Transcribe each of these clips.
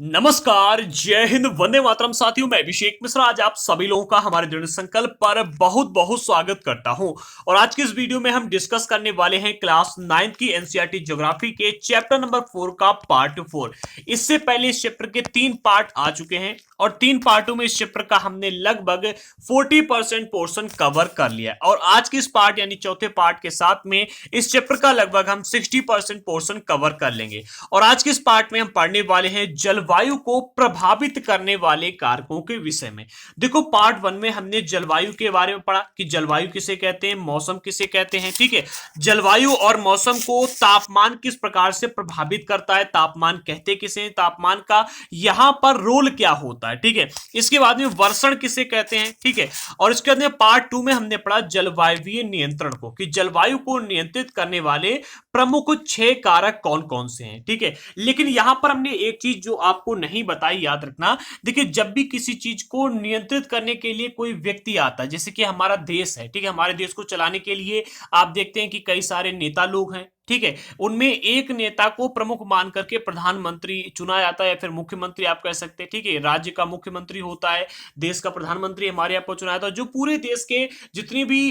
नमस्कार, जय हिंद, वंदे मातरम। साथियों, मैं अभिषेक मिश्रा आज आप सभी लोगों का हमारे दृढ़ संकल्प पर बहुत बहुत स्वागत करता हूं। और आज की इस वीडियो में हम डिस्कस करने वाले हैं क्लास 9 की एनसीईआरटी ज्योग्राफी के चैप्टर नंबर 4 का पार्ट 4। इससे पहले इस चैप्टर के 3 पार्ट आ चुके हैं और 3 पार्टों में इस चैप्टर का हमने लगभग 40% पोर्शन कवर कर लिया और आज के इस पार्ट यानी चौथे पार्ट के साथ में इस चैप्टर का लगभग हम 60% पोर्शन कवर कर लेंगे। और आज के इस पार्ट में हम पढ़ने वाले हैं जलवायु को प्रभावित करने वाले कारकों के विषय में। देखो, पार्ट 1 में हमने जलवायु के बारे में पढ़ा कि जलवायु किसे कहते हैं, मौसम किसे कहते हैं। ठीक है, जलवायु और मौसम को तापमान किस प्रकार से प्रभावित करता है, तापमान कहते किसे, तापमान का यहां पर रोल क्या होता है। ठीक है, इसके बाद में वर्षण किसे कहते हैं। ठीक है, और इसके बाद में पार्ट 2 में हमने पढ़ा जलवायुवीय नियंत्रण को, कि जलवायु को नियंत्रित करने वाले प्रमुख 6 कारक कौन कौन से हैं। ठीक है, लेकिन यहां पर हमने एक चीज जो आपको नहीं बताई, याद रखना। देखिए, जब भी किसी चीज को नियंत्रित करने के लिए कोई व्यक्ति आता है, जैसे कि हमारा देश है, ठीक है, हमारे देश को चलाने के लिए आप देखते हैं कि कई सारे नेता लोग हैं। ठीक है, उनमें एक नेता को प्रमुख मान करके प्रधानमंत्री चुना जाता है या फिर मुख्यमंत्री आप कह सकते हैं। ठीक है, राज्य का मुख्यमंत्री होता है, देश का प्रधानमंत्री हमारे यहाँ पर चुना जाता है। जो पूरे देश के जितने भी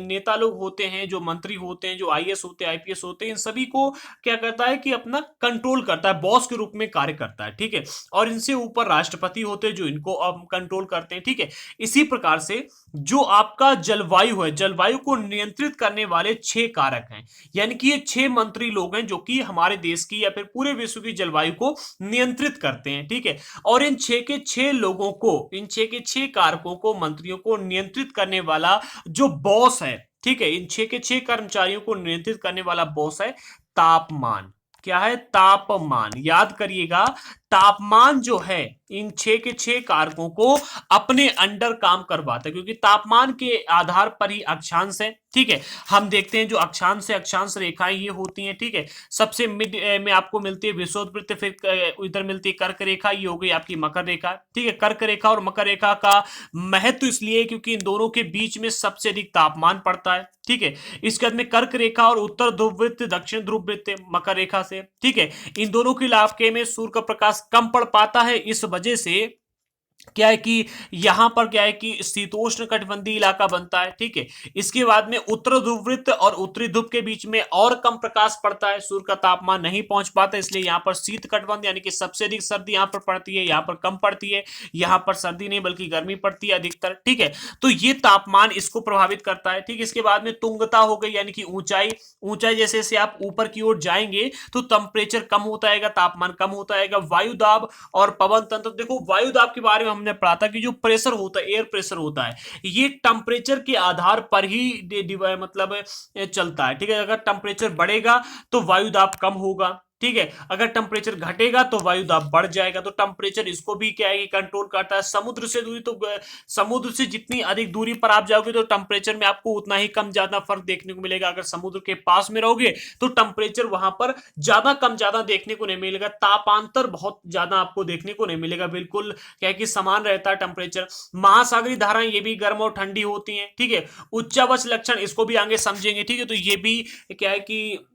नेता लोग होते हैं, जो मंत्री होते हैं, जो आईएएस होते हैं, आईपीएस होते हैं, इन सभी को क्या करता है कि अपना कंट्रोल करता है, बॉस के रूप में कार्य करता है। ठीक है, और इनसे ऊपर राष्ट्रपति होते हैं जो इनको कंट्रोल करते हैं। ठीक है, इसी प्रकार से जो आपका जलवायु है, जलवायु को नियंत्रित करने वाले 6 कारक हैं, यानी कि ये 6 मंत्री लोग हैं जो कि हमारे देश की या फिर पूरे विश्व की जलवायु को नियंत्रित करते हैं। ठीक है, और इन 6 के 6 लोगों को, इन 6 के 6 कारकों को, मंत्रियों को नियंत्रित करने वाला जो बॉस है, ठीक है, इन 6 के 6 कर्मचारियों को नियंत्रित करने वाला बॉस है तापमान। क्या है? तापमान। याद करिएगा, तापमान जो है इन 6 के 6 कारकों को अपने अंडर काम करवाता है, क्योंकि तापमान के आधार पर ही अक्षांश है। ठीक है, हम देखते हैं जो अक्षांश से अक्षांश रेखाएं ये होती हैं। ठीक है, सबसे मिड में आपको मिलती है विषुववृत्त, फिर इधर मिलती है कर्क रेखा, ये हो गई आपकी मकर रेखा। ठीक है, कर्क रेखा और मकर रेखा का महत्व इसलिए क्योंकि इन दोनों के बीच में सबसे अधिक तापमान पड़ता है। ठीक है, इसके बाद में कर्क रेखा और उत्तर ध्रुव वृत्त, दक्षिण ध्रुव वृत्त मकर रेखा से। ठीक है, इन दोनों के इलाके में सूर्य का प्रकाश कम पड़ पाता है, इस वजह से क्या है कि यहां पर क्या है कि शीतोष्ण कटिबंधीय इलाका बनता है। ठीक है, इसके बाद में उत्तर ध्रुववृत्त और उत्तरी ध्रुव के बीच में और कम प्रकाश पड़ता है, सूर्य का तापमान नहीं पहुंच पाता, इसलिए यहां पर शीत कटिबंध यानी कि सबसे अधिक सर्दी यहां पर पड़ती है, यहां पर कम पड़ती है, यहां पर सर्दी नहीं बल्कि गर्मी पड़ती है अधिकतर। ठीक है, तो ये तापमान इसको प्रभावित करता है। ठीक है, इसके बाद में तुंगता हो गई यानी कि ऊंचाई। ऊंचाई जैसे जैसे आप ऊपर की ओर जाएंगे तो टेम्परेचर कम होता है, तापमान कम होता है। वायु दाब और पवन तंत्र। देखो, वायु दाब के बारे में हमने पढ़ा था कि जो प्रेशर होता है, एयर प्रेशर होता है, ये टेम्परेचर के आधार पर ही मतलब चलता है। ठीक है, अगर टेम्परेचर बढ़ेगा तो वायु दाब कम होगा। ठीक है, अगर टेम्परेचर घटेगा तो वायु दाब बढ़ जाएगा। तो टेम्परेचर इसको भी क्या है, कंट्रोल करता है। समुद्र से दूरी, तो समुद्र से जितनी अधिक दूरी पर आप जाओगे तो टेम्परेचर में आपको उतना ही कम ज्यादा फर्क देखने को मिलेगा। अगर समुद्र के पास में रहोगे तो टेम्परेचर वहां पर ज्यादा कम ज्यादा देखने को नहीं मिलेगा, तापांतर बहुत ज्यादा आपको देखने को नहीं मिलेगा, बिल्कुल क्या है कि समान रहता है टेम्परेचर। महासागरीय धाराएं ये भी गर्म और ठंडी होती हैं। ठीक है, उच्चावच लक्षण इसको भी आगे समझेंगे। ठीक है, तो ये भी क्या है कि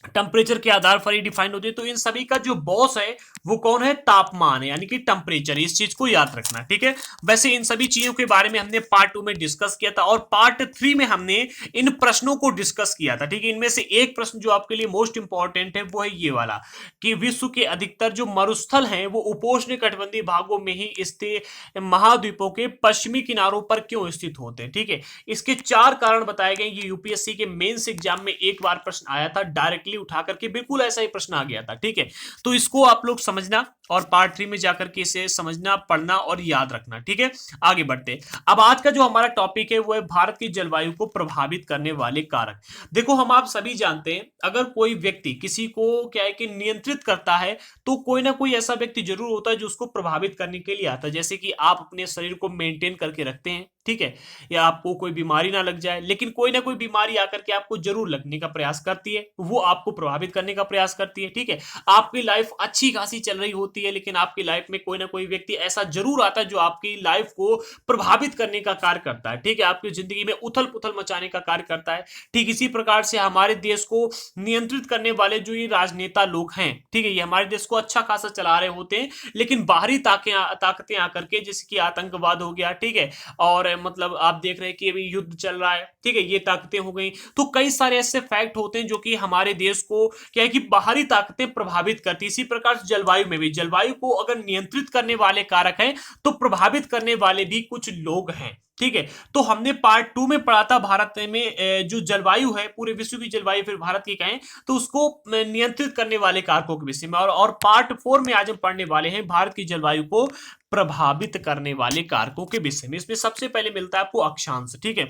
टेम्परेचर के आधार पर ही डिफाइन होती है। तो इन सभी का जो बॉस है वो कौन है? तापमान है, यानी कि टेम्परेचर। इस चीज को याद रखना। ठीक है, वैसे इन सभी चीजों के बारे में हमने पार्ट 2 में डिस्कस किया था और पार्ट 3 में हमने इन प्रश्नों को डिस्कस किया था। ठीक है, इनमें से एक प्रश्न जो आपके लिए मोस्ट इंपॉर्टेंट है वो है ये वाला, कि विश्व के अधिकतर जो मरुस्थल हैं वो उपोष्ण कटिबंधीय भागों में ही स्थित महाद्वीपों के पश्चिमी किनारों पर क्यों स्थित होते हैं। ठीक है, इसके 4 कारण बताए गए। ये यूपीएससी के मेंस एग्जाम में एक बार प्रश्न आया था, डायरेक्टली उठा करके बिल्कुल ऐसा ही प्रश्न आ गया था। ठीक है, तो इसको आप लोग समझना और पार्ट 3 में जाकर के इसे समझना, पढ़ना और याद रखना। ठीक है, आगे बढ़ते। अब आज का जो हमारा टॉपिक है वो है भारत की जलवायु को प्रभावित करने वाले कारक। देखो, हम आप सभी जानते हैं, अगर कोई व्यक्ति किसी को क्या है कि नियंत्रित करता है तो कोई ना कोई ऐसा व्यक्ति जरूर होता है जो उसको प्रभावित करने के लिए आता है। जैसे कि आप अपने शरीर को मेंटेन करके रखते हैं, ठीक है, या आपको कोई बीमारी ना लग जाए, लेकिन कोई ना कोई बीमारी आकर के आपको जरूर लगने का प्रयास करती है, वो आपको प्रभावित करने का प्रयास करती है। ठीक है, आपकी लाइफ अच्छी खासी चल रही होती मिलती है, लेकिन आपकी लाइफ में कोई ना कोई व्यक्ति ऐसा जरूर आता है जो आपकी लाइफ को प्रभावित करने का कार्य करता है, ठीक है, आपकी जिंदगी में उथल पुथल मचाने का कार्य करता है। ठीक इसी प्रकार से हमारे देश को नियंत्रित करने वाले जो ये राजनेता लोग हैं, ठीक है, ये हमारे देश को अच्छा खासा चला रहे होते हैं, लेकिन बाहरी ताकतें आकर के, जैसे कि आतंकवाद हो गया, ठीक है, और मतलब आप देख रहे हैं कि अभी युद्ध चल रहा है, ठीक है, ये ताकतें हो गई। तो कई सारे ऐसे फैक्ट होते हैं जो कि हमारे देश को क्या है कि बाहरी ताकतें प्रभावित करती। इसी प्रकार से जलवायु में भी, जलवायु को अगर नियंत्रित करने वाले कारक हैं तो प्रभावित करने वाले भी कुछ लोग हैं, ठीक है। तो हमने पार्ट 2 में पढ़ा था भारत में जो जलवायु है, पूरे विश्व की जलवायु, फिर भारत की कहें तो उसको नियंत्रित करने वाले कारकों के विषय में, और पार्ट 4 में आज हम पढ़ने वाले हैं भारत की जलवायु को प्रभावित करने वाले कारकों के विषय में। इसमें सबसे पहले मिलता है आपको अक्षांश, ठीक है।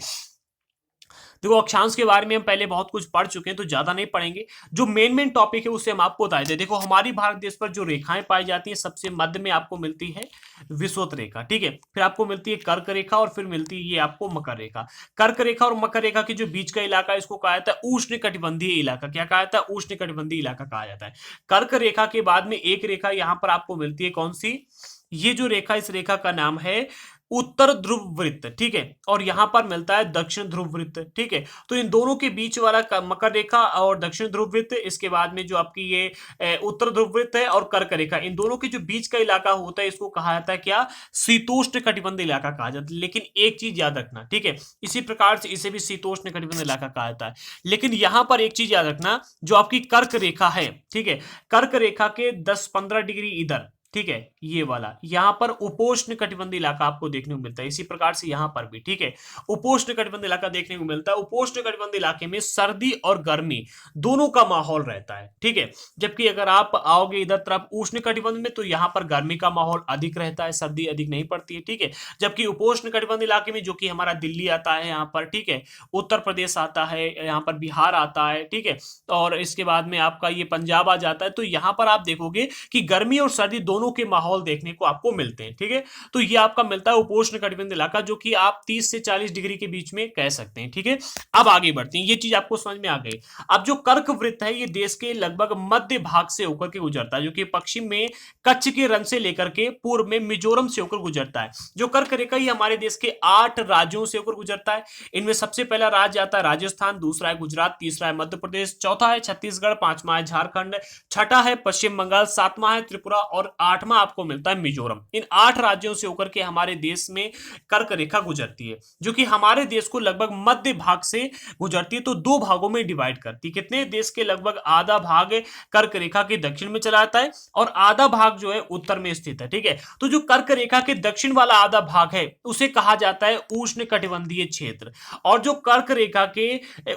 देखो अक्षांश के बारे में हम पहले बहुत कुछ पढ़ चुके हैं तो ज्यादा नहीं पढ़ेंगे, जो मेन टॉपिक है उससे हम आपको बता दें। देखो हमारी भारत देश पर जो रेखाएं पाई जाती हैं, सबसे मध्य में आपको मिलती है विषुवत रेखा, ठीक है, फिर आपको मिलती है कर्क रेखा, और फिर मिलती है ये आपको मकर रेखा। कर्क रेखा और मकर रेखा के जो बीच का इलाका है इसको कहा जाता है उष्ण कटिबंधीय इलाका। क्या कहा जाता है? उष्ण कटिबंधीय इलाका कहा जाता है। कर्क रेखा के बाद में एक रेखा यहां पर आपको मिलती है, कौन सी? ये जो रेखा, इस रेखा का नाम है उत्तर ध्रुव वृत्त, ठीक है, और यहां पर मिलता है दक्षिण ध्रुव वृत्त, ठीक है। तो इन दोनों के बीच वाला मकर रेखा और दक्षिण ध्रुव वृत्त, इसके बाद में जो आपकी ये उत्तर ध्रुव वृत्त है और कर्क रेखा, इन दोनों के जो बीच का इलाका होता है इसको कहा जाता है क्या? शीतोष्ण कटिबंधीय इलाका कहा जाता है। लेकिन एक चीज याद रखना, ठीक है, इसी प्रकार से इसे भी शीतोष्ण कटिबंधीय इलाका कहा जाता है, लेकिन यहां पर एक चीज याद रखना, जो आपकी कर्क रेखा है, ठीक है, कर्क रेखा के 10-15 डिग्री इधर, ठीक है, ये वाला यहां पर उपोष्ण कटिबंधीय इलाका आपको देखने को मिलता है। इसी प्रकार से यहां पर भी, ठीक है, उपोष्ण कटिबंधीय इलाका देखने को मिलता है। उपोष्ण कटिबंधीय इलाके में सर्दी और गर्मी दोनों का माहौल रहता है, ठीक है, जबकि अगर आप आओगे इधर तरफ उष्ण कटिबंध में तो यहां पर गर्मी का माहौल अधिक रहता है, सर्दी अधिक नहीं पड़ती है, ठीक है। जबकि उपोष्ण कटिबंधीय इलाके में, जो कि हमारा दिल्ली आता है यहाँ पर, ठीक है, उत्तर प्रदेश आता है, यहाँ पर बिहार आता है, ठीक है, और इसके बाद में आपका ये पंजाब आ जाता है, तो यहां पर आप देखोगे कि गर्मी और सर्दी दोनों के माहौल देखने को आपको मिलते हैं, ठीक है। तो ये आपका मिलता है उपोष्ण कटिबंधीय इलाका, जो कि आप 30 से 40 डिग्री के बीच में कह सकते हैं, ठीक है। अब आगे बढ़ते हैं, ये चीज आपको समझ में आ गई। अब जो कर्क वृत्त है ये देश के लगभग मध्य भाग से होकर के गुजरता है, जो कि पश्चिम में कच्छ के रण से लेकर के पूर्व में मिजोरम से होकर गुजरता है। जो कर्क रेखा ये हमारे देश के 8 राज्यों से होकर गुजरता है। इनमें सबसे पहला राज्य आता है राजस्थान, दूसरा है गुजरात, तीसरा है मध्य प्रदेश, चौथा है छत्तीसगढ़, पांचवा है झारखंड, छठा है पश्चिम बंगाल, सातवां है त्रिपुरा और आठवां आपको मिलता है मिजोरम। इन 8 राज्यों से होकर के हमारे देश में कर्क रेखा गुजरती है, जो कि हमारे देश को लगभग मध्य भाग से गुजरती है, तो 2 भागों में डिवाइड करती है। कितने? देश के लगभग आधा भाग कर्क रेखा के दक्षिण में चला जाता है और आधा भाग जो है उत्तर में स्थित है, ठीक है। तो जो कर्क रेखा के दक्षिण वाला आधा भाग है उसे कहा जाता है उष्ण कटिबंधीय क्षेत्र, और जो कर्क रेखा के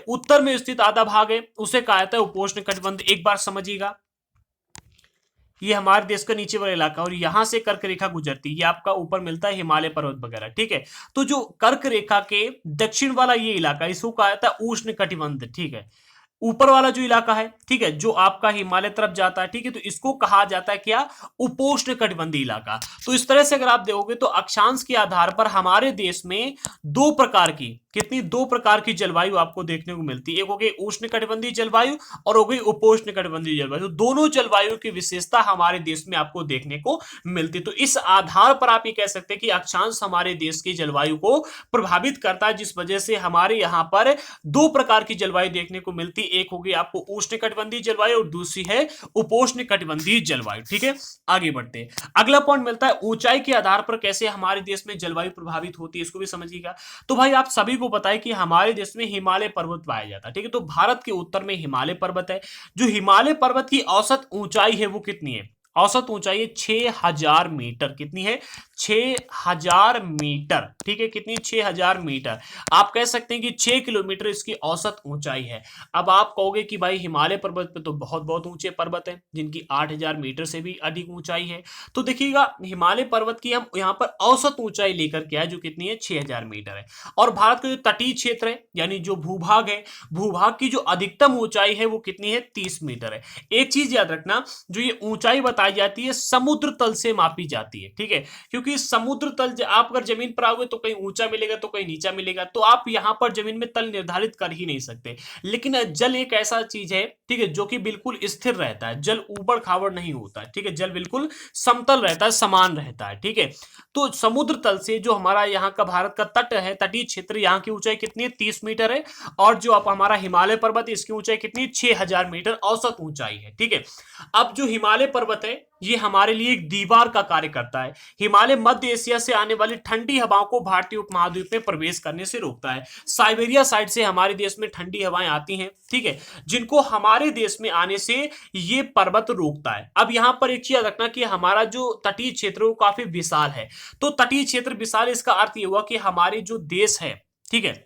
उत्तर में स्थित आधा भाग है उसे कहा जाता है उपोष्ण कटिबंधीय। एक बार समझिएगा, ये हमारे देश का नीचे वाला इलाका और यहां से कर्क रेखा गुजरती है, ये आपका ऊपर मिलता है हिमालय पर्वत वगैरह, ठीक है। तो जो कर्क रेखा के दक्षिण वाला ये इलाका, इसको कहा जाता है उष्ण कटिबंध, ठीक है। ऊपर वाला जो इलाका है, ठीक है, जो आपका हिमालय तरफ जाता है, ठीक है, तो इसको कहा जाता है क्या? उपोष्ण कटिबंधीय इलाका। तो इस तरह से अगर आप देखोगे तो अक्षांश के आधार पर हमारे देश में 2 प्रकार की, कितनी? 2 प्रकार की जलवायु आपको देखने को मिलती है। एक हो गई उष्ण कटिबंधीय जलवायु और हो गई उपोष्ण कटिबंधीय जलवायु। तो दोनों जलवायु की विशेषता हमारे देश में आपको देखने को मिलती है। तो इस आधार पर आप ये कह सकते हैं कि अक्षांश हमारे देश की जलवायु को प्रभावित करता है, जिस वजह से हमारे यहाँ पर 2 प्रकार की जलवायु देखने को मिलती है। एक होगी आपको उष्ण कटिबंधीय जलवायु और दूसरी है उपोष्ण कटिबंधीय जलवायु, ठीक है। आगे बढ़ते हैं, अगला पॉइंट मिलता है ऊंचाई के आधार पर कैसे हमारे देश में जलवायु प्रभावित होती है, इसको भी समझिएगा। तो भाई आप सभी को पता है कि हमारे देश में हिमालय पर्वत पाया जाता है, ठीक है। तो भारत के उत्तर में हिमालय पर्वत है। जो हिमालय पर्वत की औसत ऊंचाई है वो कितनी है? औसत ऊंचाई है 6000 मीटर। कितनी है? 6000 मीटर, ठीक है। कितनी? 6000 मीटर। आप कह सकते हैं कि 6 किलोमीटर इसकी औसत ऊंचाई है। अब आप कहोगे कि भाई हिमालय पर्वत पे तो बहुत बहुत ऊंचे पर्वत हैं जिनकी 8000 मीटर से भी अधिक ऊंचाई है। तो देखिएगा, हिमालय पर्वत की हम यहाँ पर औसत ऊंचाई लेकर के आए, जो कितनी है? 6000 मीटर है। और भारत का जो तटीय क्षेत्र है, यानी जो भूभाग है, भूभाग की जो अधिकतम ऊंचाई है वो कितनी है? 30 मीटर है। एक चीज याद रखना, जो ये ऊंचाई बताई जाती है समुद्र तल से मापी जाती है, ठीक है, क्योंकि क्योंकि समुद्र तल आप अगर जमीन पर आओगे तो कहीं ऊंचा मिलेगा तो कहीं नीचा मिलेगा, तो आप यहां पर जमीन में तल निर्धारित कर ही नहीं सकते। लेकिन जल एक ऐसा चीज है, ठीक है, जो कि बिल्कुल स्थिर रहता है, जल ऊबड़ खाबड़ नहीं होता है, ठीक है, जल बिल्कुल समतल रहता है, समान रहता है, ठीक है। तो समुद्र तल से जो हमारा यहाँ का भारत का तट है, तटीय क्षेत्र, यहाँ की ऊंचाई कितनी है, 30 मीटर है। और जो आप हमारा हिमालय पर्वत, इसकी ऊंचाई कितनी, 6000 मीटर औसत ऊंचाई है, ठीक है। अब जो हिमालय पर्वत है ये हमारे लिए एक दीवार का कार्य करता है। हिमालय मध्य एशिया से आने वाली ठंडी हवाओं को भारतीय उपमहाद्वीप में प्रवेश करने से रोकता है। साइबेरिया साइड से हमारे देश में ठंडी हवाएं आती हैं, ठीक है, जिनको हमारे देश में आने से ये पर्वत रोकता है। अब यहां पर एक चीज रखना कि हमारा जो तटीय क्षेत्र है वो काफी विशाल है। तो तटीय क्षेत्र विशाल, इसका अर्थ ये हुआ कि हमारे जो देश है, ठीक है,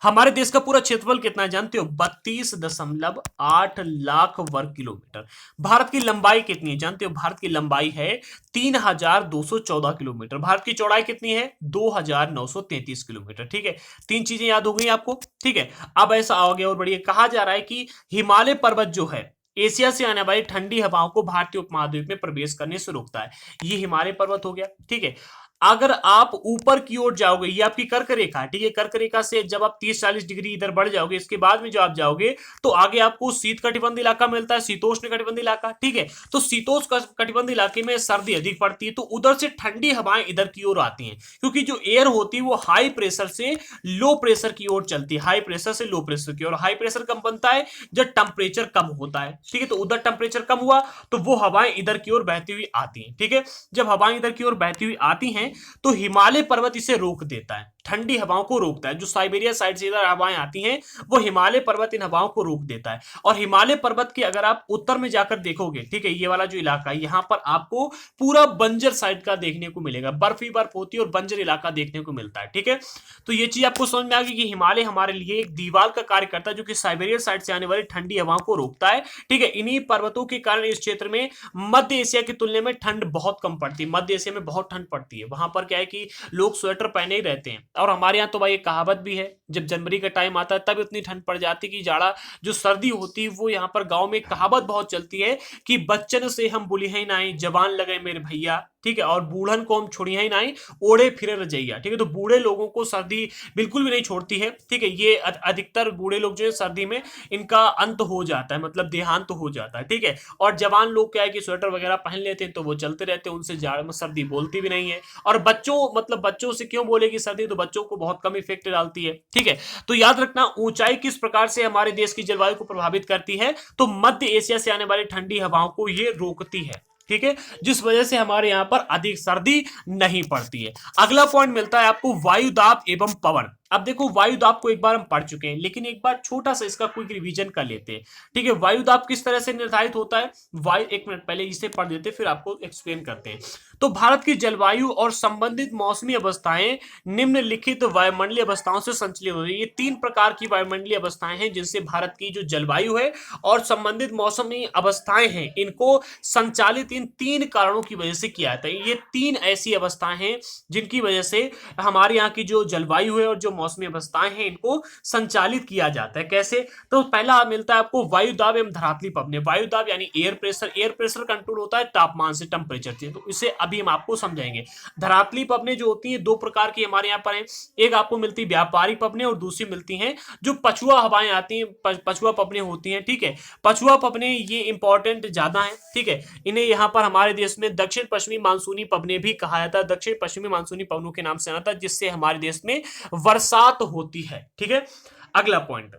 हमारे देश का पूरा क्षेत्रफल कितना है जानते हो, 32.8 लाख वर्ग किलोमीटर। भारत की लंबाई कितनी है जानते हो, भारत की लंबाई है 3214 किलोमीटर। भारत की चौड़ाई कितनी है, 2933 किलोमीटर, ठीक है। तीन चीजें याद हो गई आपको, ठीक है। अब ऐसा आगे और बढ़िया, कहा जा रहा है कि हिमालय पर्वत जो है एशिया से आने वाली ठंडी हवाओं को भारतीय उपमहाद्वीप में प्रवेश करने से रोकता है। ये हिमालय पर्वत हो गया, ठीक है। अगर आप ऊपर की ओर जाओगे, ये आपकी कर्क रेखा है, ठीक है, कर्क रेखा से जब आप 30-40 डिग्री इधर बढ़ जाओगे, इसके बाद में जो आप जाओगे तो आगे आपको शीत कटिबंध इलाका मिलता है, शीतोष्ण कटिबंध इलाका, ठीक है। तो शीतोष्ण कटिबंध इलाके में सर्दी अधिक पड़ती है, तो उधर से ठंडी हवाएं इधर की ओर आती हैं, क्योंकि जो एयर होती है वो हाई प्रेशर से लो प्रेशर की ओर चलती है, हाई प्रेशर से लो प्रेशर की ओर। हाई प्रेशर कब बनता है, जब टेम्परेचर कम होता है, ठीक है। तो उधर टेम्परेचर कम हुआ तो वो हवाएं इधर की ओर बहती हुई आती हैं, ठीक है। जब हवाएं इधर की ओर बहती हुई आती हैं तो हिमालय पर्वत इसे रोक देता है, ठंडी हवाओं को रोकता है। जो साइबेरिया साइड से इधर हवाएं आती हैं वो हिमालय पर्वत इन हवाओं को रोक देता है। और हिमालय पर्वत के अगर आप उत्तर में जाकर देखोगे, ठीक है, ये वाला जो इलाका है यहां पर आपको पूरा बंजर साइड का देखने को मिलेगा, बर्फ ही बर्फ होती है और बंजर इलाका देखने को मिलता है, ठीक है। तो ये चीज आपको समझ में आ गई कि हिमालय हमारे लिए एक दीवार का कार्य करता है जो कि साइबेरिया साइड से आने वाली ठंडी हवाओं को रोकता है, ठीक है। इन्हीं पर्वतों के कारण इस क्षेत्र में मध्य एशिया की तुलना में ठंड बहुत कम पड़ती है। मध्य एशिया में बहुत ठंड पड़ती है, वहां पर क्या है कि लोग स्वेटर पहने ही रहते हैं। और हमारे यहाँ तो भाई एक कहावत भी है, जब जनवरी का टाइम आता है तब इतनी ठंड पड़ जाती है कि जाड़ा जो सर्दी होती है वो यहाँ पर गांव में कहावत बहुत चलती है कि बच्चन से हम बुलिहे नाई, जवान लगे मेरे भैया, ठीक है, और बूढ़न को हम छोड़िया ही नाई, ओढ़े फिरे रजैया, ठीक है। तो बूढ़े लोगों को सर्दी बिल्कुल भी नहीं छोड़ती है, ठीक है। ये अधिकतर बूढ़े लोग जो है सर्दी में इनका अंत हो जाता है, मतलब देहांत तो हो जाता है, ठीक है। और जवान लोग क्या है कि स्वेटर वगैरह पहन लेते हैं तो वो चलते रहते हैं, उनसे जाड़ में सर्दी बोलती भी नहीं है। और बच्चों, मतलब बच्चों से क्यों बोलेगी सर्दी, तो बच्चों को बहुत कम इफेक्ट डालती है, ठीक है। तो याद रखना ऊंचाई किस प्रकार से हमारे देश की जलवायु को प्रभावित करती है, तो मध्य एशिया से आने वाली ठंडी हवाओं को ये रोकती है, ठीक है, जिस वजह से हमारे यहां पर अधिक सर्दी नहीं पड़ती है। अगला पॉइंट मिलता है आपको वायु दाब एवं पवन। अब देखो वायु दाब को एक बार हम पढ़ चुके हैं, लेकिन एक बार छोटा सा इसका क्विक रिवीजन कर लेते हैं, ठीक है। वायु दाब किस तरह से निर्धारित होता है, वायु, एक मिनट पहले इसे पढ़ देते फिर आपको एक्सप्लेन करते हैं। तो भारत की जलवायु और संबंधित मौसमी अवस्थाएं निम्नलिखित वायुमंडलीय अवस्थाओं से संचालित होती है। ये तीन प्रकार की वायुमंडलीय अवस्थाएं हैं जिनसे भारत की जो जलवायु है और संबंधित मौसमी अवस्थाएं हैं इनको संचालित इन तीन कारणों की वजह से किया जाता है। ये तीन ऐसी अवस्थाएं हैं जिनकी वजह से हमारे यहाँ की जो जलवायु है और जो मौसमी अवस्थाएं हैं इनको संचालित किया जाता है। कैसे, तो पहला मिलता है आपको वायु दाब एवं धरातली पवने। वायु दाब यानी air pressure, air pressure control होता है तापमान से, टेम्परेचर से, तो इसे अभी हम आपको समझाएंगे। धरातली पवने जो होती है दो प्रकार की हमारे यहाँ पर है, एक आपको मिलती है व्यापारिक पवने और दूसरी मिलती है जो पछुआ हवाएं आती हैं, पछुआ पवने होती हैं, ठीक है। पछुआ पवने ये इंपॉर्टेंट ज्यादा है, ठीक है। इन्हें यहाँ पर हमारे देश में दक्षिण पश्चिमी मानसूनी पवने भी कहा जाता है, दक्षिण पश्चिमी मानसूनी पवनों के नाम से आता है, जिससे हमारे देश में बरसात होती है, ठीक है। अगला पॉइंट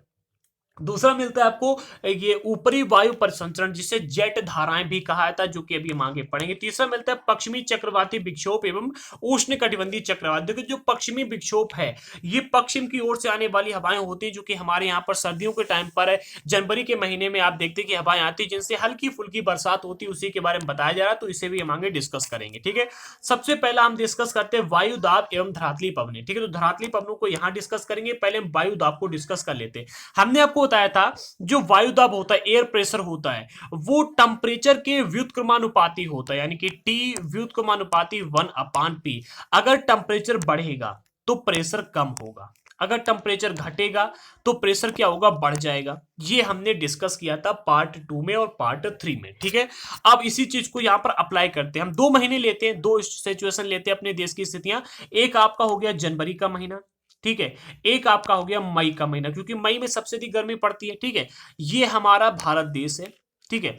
दूसरा मिलता है आपको ये ऊपरी वायु परिसंचरण, जिसे जेट धाराएं भी कहा जाता है, जो कि अभी हम आगे पढ़ेंगे। तीसरा मिलता है पश्चिमी चक्रवाती विक्षोभ एवं उष्ण कटिबंधीय चक्रवात। देखो जो पश्चिमी विक्षोभ है ये पश्चिम की ओर से आने वाली हवाएं होती है, जो कि हमारे यहाँ पर सर्दियों के टाइम पर जनवरी के महीने में आप देखते हैं कि हवाएं आती है जिनसे हल्की फुल्की बरसात होती है, उसी के बारे में बताया जा रहा है, तो इसे भी हम आगे डिस्कस करेंगे, ठीक है। सबसे पहला हम डिस्कस करते हैं वायु दाब एवं धरातली पवने, ठीक है। तो धरातली पवनों को यहाँ डिस्कस करेंगे, पहले हम वायु दाब को डिस्कस कर लेते हैं। हमने आपको बताया था जो वायु दाब होता है, एयर प्रेशर होता है, वो टेम्परेचर के व्युत्क्रमानुपाती होता है, यानी कि T व्युत्क्रमानुपाती 1/P। अगर टेम्परेचर बढ़ेगा तो प्रेशर कम होगा, अगर टेम्परेचर घटेगा तो प्रेशर क्या होगा, बढ़ जाएगा। ये हमने डिस्कस किया था पार्ट 2 में और पार्ट 3 में, ठीक है। अब इसी चीज को यहाँ पर अप्लाई करते हैं। हम 2 महीने लेते हैं, 2 सिचुएशन लेते हैं अपने देश की स्थितियां। एक आपका हो गया जनवरी का महीना, ठीक है। एक आपका हो गया मई का महीना, क्योंकि मई में सबसे अधिक गर्मी पड़ती है, ठीक है। ये हमारा भारत देश है, ठीक है।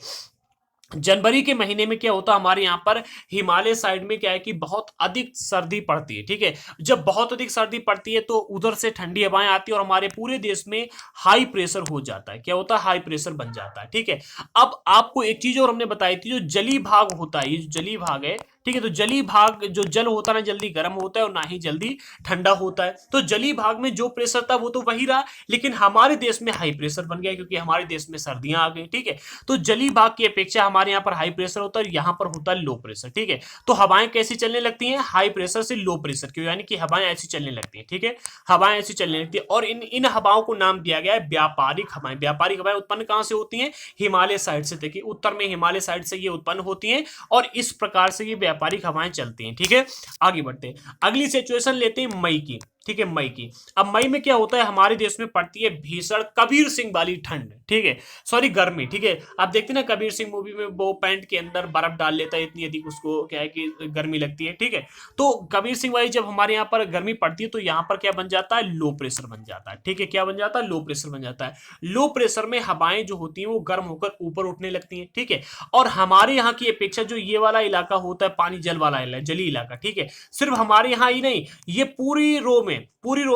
जनवरी के महीने में क्या होता है, हमारे यहाँ पर हिमालय साइड में क्या है कि बहुत अधिक सर्दी पड़ती है, ठीक है। जब बहुत अधिक सर्दी पड़ती है तो उधर से ठंडी हवाएं आती है और हमारे पूरे देश में हाई प्रेशर हो जाता है। क्या होता है, हाई प्रेशर बन जाता है, ठीक है। अब आपको एक चीज और हमने बताई थी, जो जली भाग होता है, ये जो जली भाग है, ठीक है। तो जली भाग, जो जल होता है ना जल्दी गर्म होता है और ना ही जल्दी ठंडा होता है। तो जली भाग में जो प्रेशर था वो तो वही रहा, लेकिन हमारे देश में हाई प्रेशर बन गया क्योंकि हमारे देश में सर्दियां आ गई, ठीक है। तो जली भाग की अपेक्षा हमारे यहाँ पर हाई प्रेशर होता है, यहाँ पर होता है लो प्रेशर, ठीक है। तो हवाएं कैसी चलने लगती हैं, हाई प्रेशर से लो प्रेशर की, यानी कि हवाएं ऐसी चलने लगती हैं, ठीक है। हवाएं ऐसी चलने लगती है और इन हवाओं को नाम दिया गया है व्यापारिक हवाएं। व्यापारिक हवाएं उत्पन्न कहां से होती हैं, हिमालय साइड से। देखिए उत्तर में हिमालय साइड से ये उत्पन्न होती हैं और इस प्रकार से ये व्यापारिक हवाएं चलती हैं, ठीक है। आगे बढ़ते हैं, अगली सिचुएशन लेते हैं मई की, ठीक है। मई की, अब मई में क्या होता है, हमारे देश में पड़ती है भीषण कबीर सिंह वाली ठंड, ठीक है, सॉरी गर्मी, ठीक है। आप देखते हैं ना कबीर सिंह मूवी में वो पैंट के अंदर बर्फ डाल लेता है, इतनी अधिक उसको क्या है कि गर्मी लगती है, ठीक है। तो कबीर सिंह वाली जब हमारे यहाँ पर गर्मी पड़ती है तो यहाँ पर क्या बन जाता है, लो प्रेशर बन जाता है, ठीक है। क्या बन जाता है, लो प्रेशर बन जाता है। लो प्रेशर में हवाएं जो होती हैं वो गर्म होकर ऊपर उठने लगती हैं, ठीक है। और हमारे यहाँ की अपेक्षा जो ये वाला इलाका होता है, पानी जल वाला जली इलाका, ठीक है, सिर्फ हमारे यहाँ ही नहीं, ये पूरी रो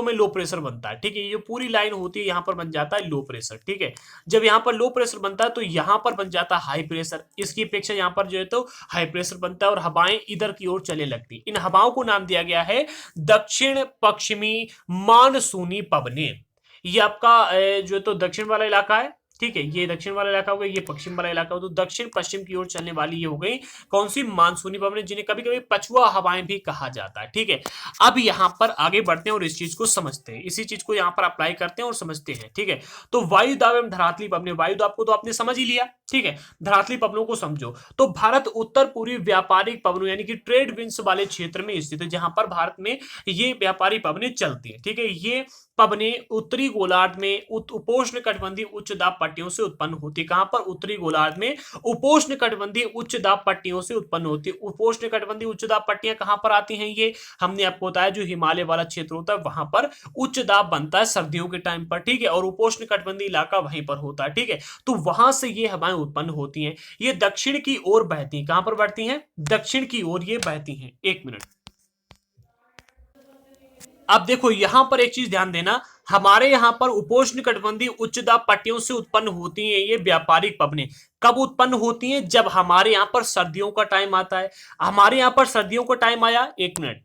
में लो प्रेशर बनता है, ठीक है। ये पूरी लाइन होती है, यहाँ पर बन जाता है लो प्रेशर, ठीक है। जब यहाँ पर लो प्रेशर बनता है तो यहाँ पर बन जाता है हाई प्रेशर, इसकी अपेक्षा यहाँ पर जो है तो हाई प्रेशर बनता है और हवाएं इधर की ओर चलने लगती। इन हवाओं को नाम दिया गया है दक्षिण पश्चिमी मानसूनी पवने। ये आपका जो है तो दक्षिण वाला इलाका है, ठीक है। ये दक्षिण वाला इलाका हो गया, ये पश्चिम वाला इलाका हो, तो दक्षिण पश्चिम की ओर चलने वाली ये हो गई कौन सी, मानसूनी पवनें, जिन्हें कभी कभी पछुआ हवाएं भी कहा जाता है, ठीक है। अब यहाँ पर आगे बढ़ते हैं और इस चीज को समझते हैं, इसी चीज को यहाँ पर अप्लाई करते हैं और समझते हैं, ठीक है। तो वायु दाब एवं धरातली पवनें, वायु दाब को तो आपने समझ ही लिया, ठीक है। धरातली पवनों को समझो। तो भारत उत्तर पूर्वी व्यापारिक पवनों यानी कि ट्रेड विंड्स वाले क्षेत्र में स्थित है, जहां पर भारत में ये व्यापारिक पवनें चलती है, ठीक है। ये पवनें उत्तरी गोलार्ध में उपोष्ण कटिबंधीय उच्च दाब पट्टियों से उत्पन्न होती है। कहां पर, उत्तरी गोलार्ध में उपोष्ण कटिबंधीय उच्च दाब पट्टियों से उत्पन्न होती है। उपोष्ण कटिबंधीय उच्च दाब पट्टियां कहां पर आती हैं, ये हमने आपको बताया जो हिमालय वाला क्षेत्र होता है वहां पर उच्च दाब बनता है सर्दियों के टाइम पर, ठीक है। और उपोष्ण कटिबंधीय इलाका वहीं पर होता है, ठीक है। तो वहां से ये हवाएं उत्पन्न होती हैं, ये दक्षिण की ओर बहती हैं। कहां पर बढ़ती हैं, दक्षिण की ओर ये बहती हैं। एक मिनट, अब देखो यहां पर एक चीज ध्यान देना, हमारे यहां पर उपोष्ण कटिबंधीय उच्च दाब पट्टियों से उत्पन्न होती हैं ये व्यापारिक पवनें। कब उत्पन्न होती हैं, जब हमारे यहां पर सर्दियों का टाइम आता है। हमारे यहां पर सर्दियों का टाइम आया, एक मिनट,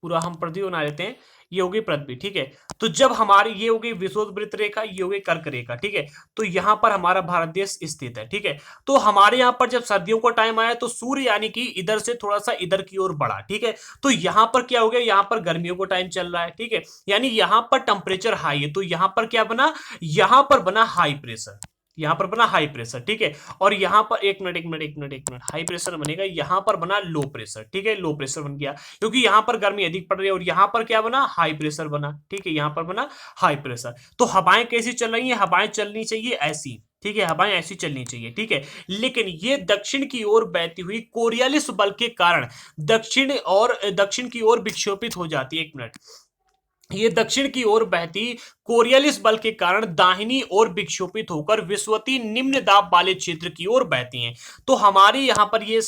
पूरा हम पृथ्वी बना लेते हैं, ये हो गई पृथ्वी, ठीक है। तो जब हमारी ये हो गई विषुववृत्त रेखा, ये हो गई कर्क रेखा, ठीक है। तो यहां पर हमारा भारत देश स्थित है, ठीक है। तो हमारे यहां पर जब सर्दियों का टाइम आया तो सूर्य यानी कि इधर से थोड़ा सा इधर की ओर बढ़ा, ठीक है। तो यहां पर क्या हो गया, यहां पर गर्मियों का टाइम चल रहा है, ठीक है। यानी यहां पर टेम्परेचर हाई है, तो यहां पर क्या बना, यहां पर बना हाई प्रेशर, यहां पर बना हाई प्रेशर, ठीक है। और यहां पर एक मिनट हाई प्रेशर बनेगा, यहां पर बना लो प्रेशर, ठीक है। लो प्रेशर बन गया क्योंकि यहां पर गर्मी अधिक पड़ रही है और यहां पर क्या बना, हाई प्रेशर बना, ठीक है। यहां पर बना हाई प्रेशर। तो हवाएं कैसी चल रही हैं, हवाएं चलनी चाहिए ऐसी, ठीक है। हवाएं ऐसी चलनी चाहिए, ठीक है। लेकिन ये दक्षिण की ओर बहती हुई कोरियालिस बल के कारण दक्षिण की ओर विक्षेपित हो जाती है। एक मिनट, ये दक्षिण की ओर बहती कोरियालिस बल के कारण दाहिनी ओर विक्षेपित होकर विषुवतीय निम्न दाब वाले क्षेत्र की ओर बहती हैं। तो हमारे यहां पर ये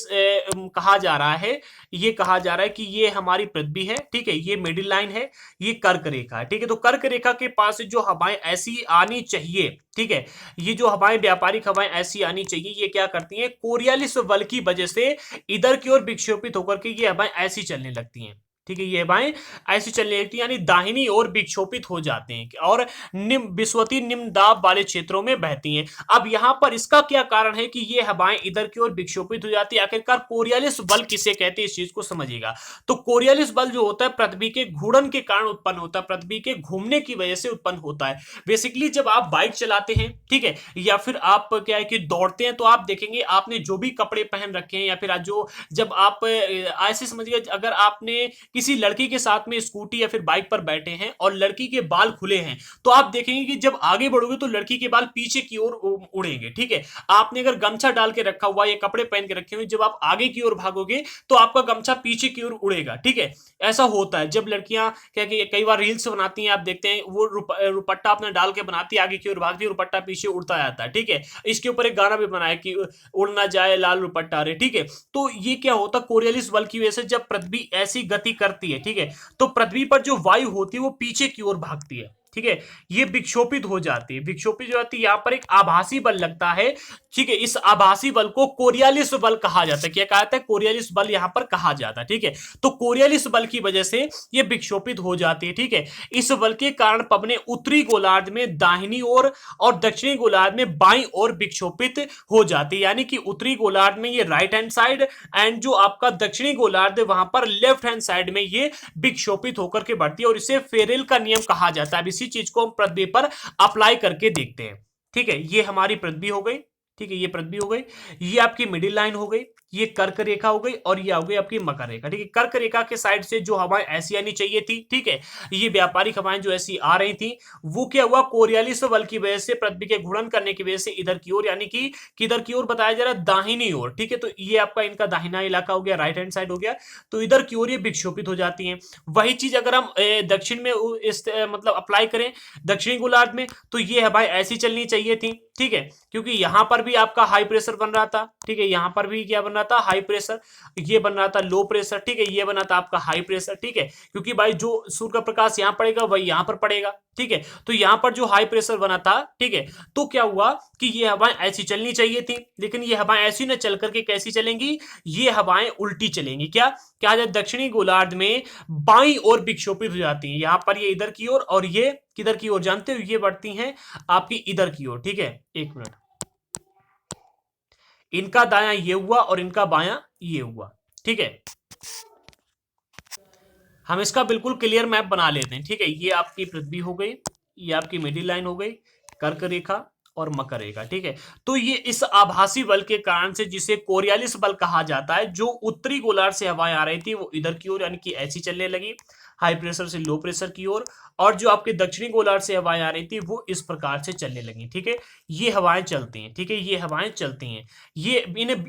कहा जा रहा है, ये कहा जा रहा है कि ये हमारी पृथ्वी है, ठीक है। ये मिडिल लाइन है, ये कर्क रेखा है, ठीक है। तो कर्क रेखा के पास जो हवाएं ऐसी आनी चाहिए, ठीक है, ये जो हवाएं व्यापारिक हवाएं ऐसी आनी चाहिए, ये क्या करती हैं, कोरियालिस बल की वजह से इधर की ओर विक्षेपित होकर के ये हवाएं ऐसी चलने लगती हैं, ठीक है। ये हवाएं ऐसी चलने लगती है यानी दाहिनी ओर विक्षेपित हो जाते हैं और विषुवतीय निम्न दाब वाले क्षेत्रों में बहती हैं। अब यहां पर इसका क्या कारण है कि ये हवाएं इधर की ओर विक्षेपित हो जाती है, आखिरकार कोरियालिस बल किसे कहते हैं, इस चीज को समझिएगा। तो कोरियालिस बल जो होता है पृथ्वी के घूर्णन के कारण उत्पन्न होता है, पृथ्वी के घूमने की वजह से उत्पन्न होता है। बेसिकली जब आप बाइक चलाते हैं, ठीक है, या फिर आप क्या है कि दौड़ते हैं, तो आप देखेंगे आपने जो भी कपड़े पहन रखे हैं या फिर जो जब आप ऐसे समझिए अगर आपने किसी लड़की के साथ में स्कूटी या फिर बाइक पर बैठे हैं और लड़की के बाल खुले हैं, तो आप देखेंगे कि जब आगे बढ़ोगे तो लड़की के बाल पीछे की ओर उड़ेंगे। ठीक है, आपने अगर गमछा डाल के रखा हुआ या कपड़े पहन के रखे हुए, जब आप आगे की ओर भागोगे तो आपका गमछा पीछे की ओर उड़ेगा। ठीक है, ऐसा होता है जब लड़कियां क्या कि कई बार रील्स बनाती हैं, आप देखते हैं वो रुपट्टा अपना डाल के बनाती है, आगे की ओर भागती है, रुपट्टा पीछे उड़ता जाता है। ठीक है, इसके ऊपर एक गाना भी बनाया कि उड़ ना जाए लाल रुपट्टा रे। ठीक है, तो ये क्या होता है, कोरियलिस बल की वजह से जब पृथ्वी ऐसी गति करती है, ठीक है, तो पृथ्वी पर जो वायु होती है वो पीछे की ओर भागती है। ठीक है, ये विक्षोपित हो जाती है। विक्षोपित हो जाती है, यहां पर एक आभासी बल लगता है। ठीक है, इस आभासी बल को कोरियलिस बल कहा जाता है। क्या कहा जाता है? कोरियलिस बल यहां पर कहा जाता है। ठीक है, तो कोरियलिस बल की वजह से ये विक्षोपित हो जाती है। ठीक है, इस बल के कारण पवनें उत्तरी गोलार्ध में दाहिनी ओर और दक्षिणी गोलार्ध में बाईं ओर विक्षोपित हो जाती है। यानी कि उत्तरी गोलार्ध में ये राइट हैंड साइड एंड जो आपका दक्षिणी गोलार्ध है वहां पर लेफ्ट हैंड साइड में ये विक्षोपित होकर के बढ़ती है, और इसे फेरेल का नियम कहा जाता है। अब इसी चीज को हम पृथ्वी पर अप्लाई करके देखते हैं। ठीक है, ये हमारी पृथ्वी हो गई। ठीक है, ये पृथ्वी हो गई, ये आपकी मिडिल लाइन हो गई, ये कर्क रेखा हो गई, और ये हो गई आपकी मकर रेखा। ठीक है, कर्क रेखा के साइड से जो हवाएं ऐसी आनी चाहिए थी, ठीक है, ये व्यापारिक हवाएं जो ऐसी आ रही थी, वो क्या हुआ, कोरियलिस बल की वजह से, पृथ्वी के घूर्णन करने की वजह से इधर की ओर, यानी कि किधर की ओर बताया जा रहा है, दाहिनी ओर। ठीक है, तो ये आपका इनका दाहिना इलाका हो गया, राइट हैंड साइड हो गया, तो इधर की ओर ये विक्षोपित हो जाती है। वही चीज अगर हम दक्षिण में इस मतलब अप्लाई करें दक्षिणी गोलार्ध में, तो ये हवाएं ऐसी चलनी चाहिए थी। ठीक है, क्योंकि यहां पर भी आपका हाई प्रेशर बन रहा था। ठीक है, यहां पर भी क्या बन रहा था, हाई प्रेशर, ये बन रहा था लो प्रेशर। ठीक है, ये बना था आपका हाई प्रेशर। ठीक है, क्योंकि भाई जो सूर्य का प्रकाश यहां पड़ेगा वही यहां पर पड़ेगा। ठीक है, तो यहां पर जो हाई प्रेशर बना था, ठीक है, तो क्या हुआ कि ये हवाएं ऐसी चलनी चाहिए थी, लेकिन ये हवाएं ऐसी न चल करके कैसी चलेंगी, ये हवाएं उल्टी चलेंगी। क्या क्या जाए, दक्षिणी गोलार्ध में बाईं ओर विक्षोपित हो जाती है। यहां पर ये इधर की ओर, और ये किधर की ओर जानते हो, ये बढ़ती हैं आपकी इधर की ओर। ठीक है, एक मिनट, इनका दायां ये हुआ और इनका बायां ये हुआ। ठीक है, हम इसका बिल्कुल क्लियर मैप बना लेते हैं। ठीक है, ये आपकी पृथ्वी हो गई, ये आपकी मिडिल लाइन हो गई, कर्क रेखा और मकर रेखा। ठीक है, तो ये इस आभासी बल के कारण से, जिसे कोरियलिस बल कहा जाता है, जो उत्तरी गोलार्ध से हवाएं आ रही थी वो इधर की ओर, यानी कि ऐसी चलने लगी, हाई प्रेशर से लो प्रेशर की ओर, और जो आपके दक्षिणी गोलार्ध से हवाएं आ रही थी वो इस प्रकार से चलने लगी। ठीक है, ये हवाएं चलती हैं। ठीक है, ये हवाएं चलती हैं, ये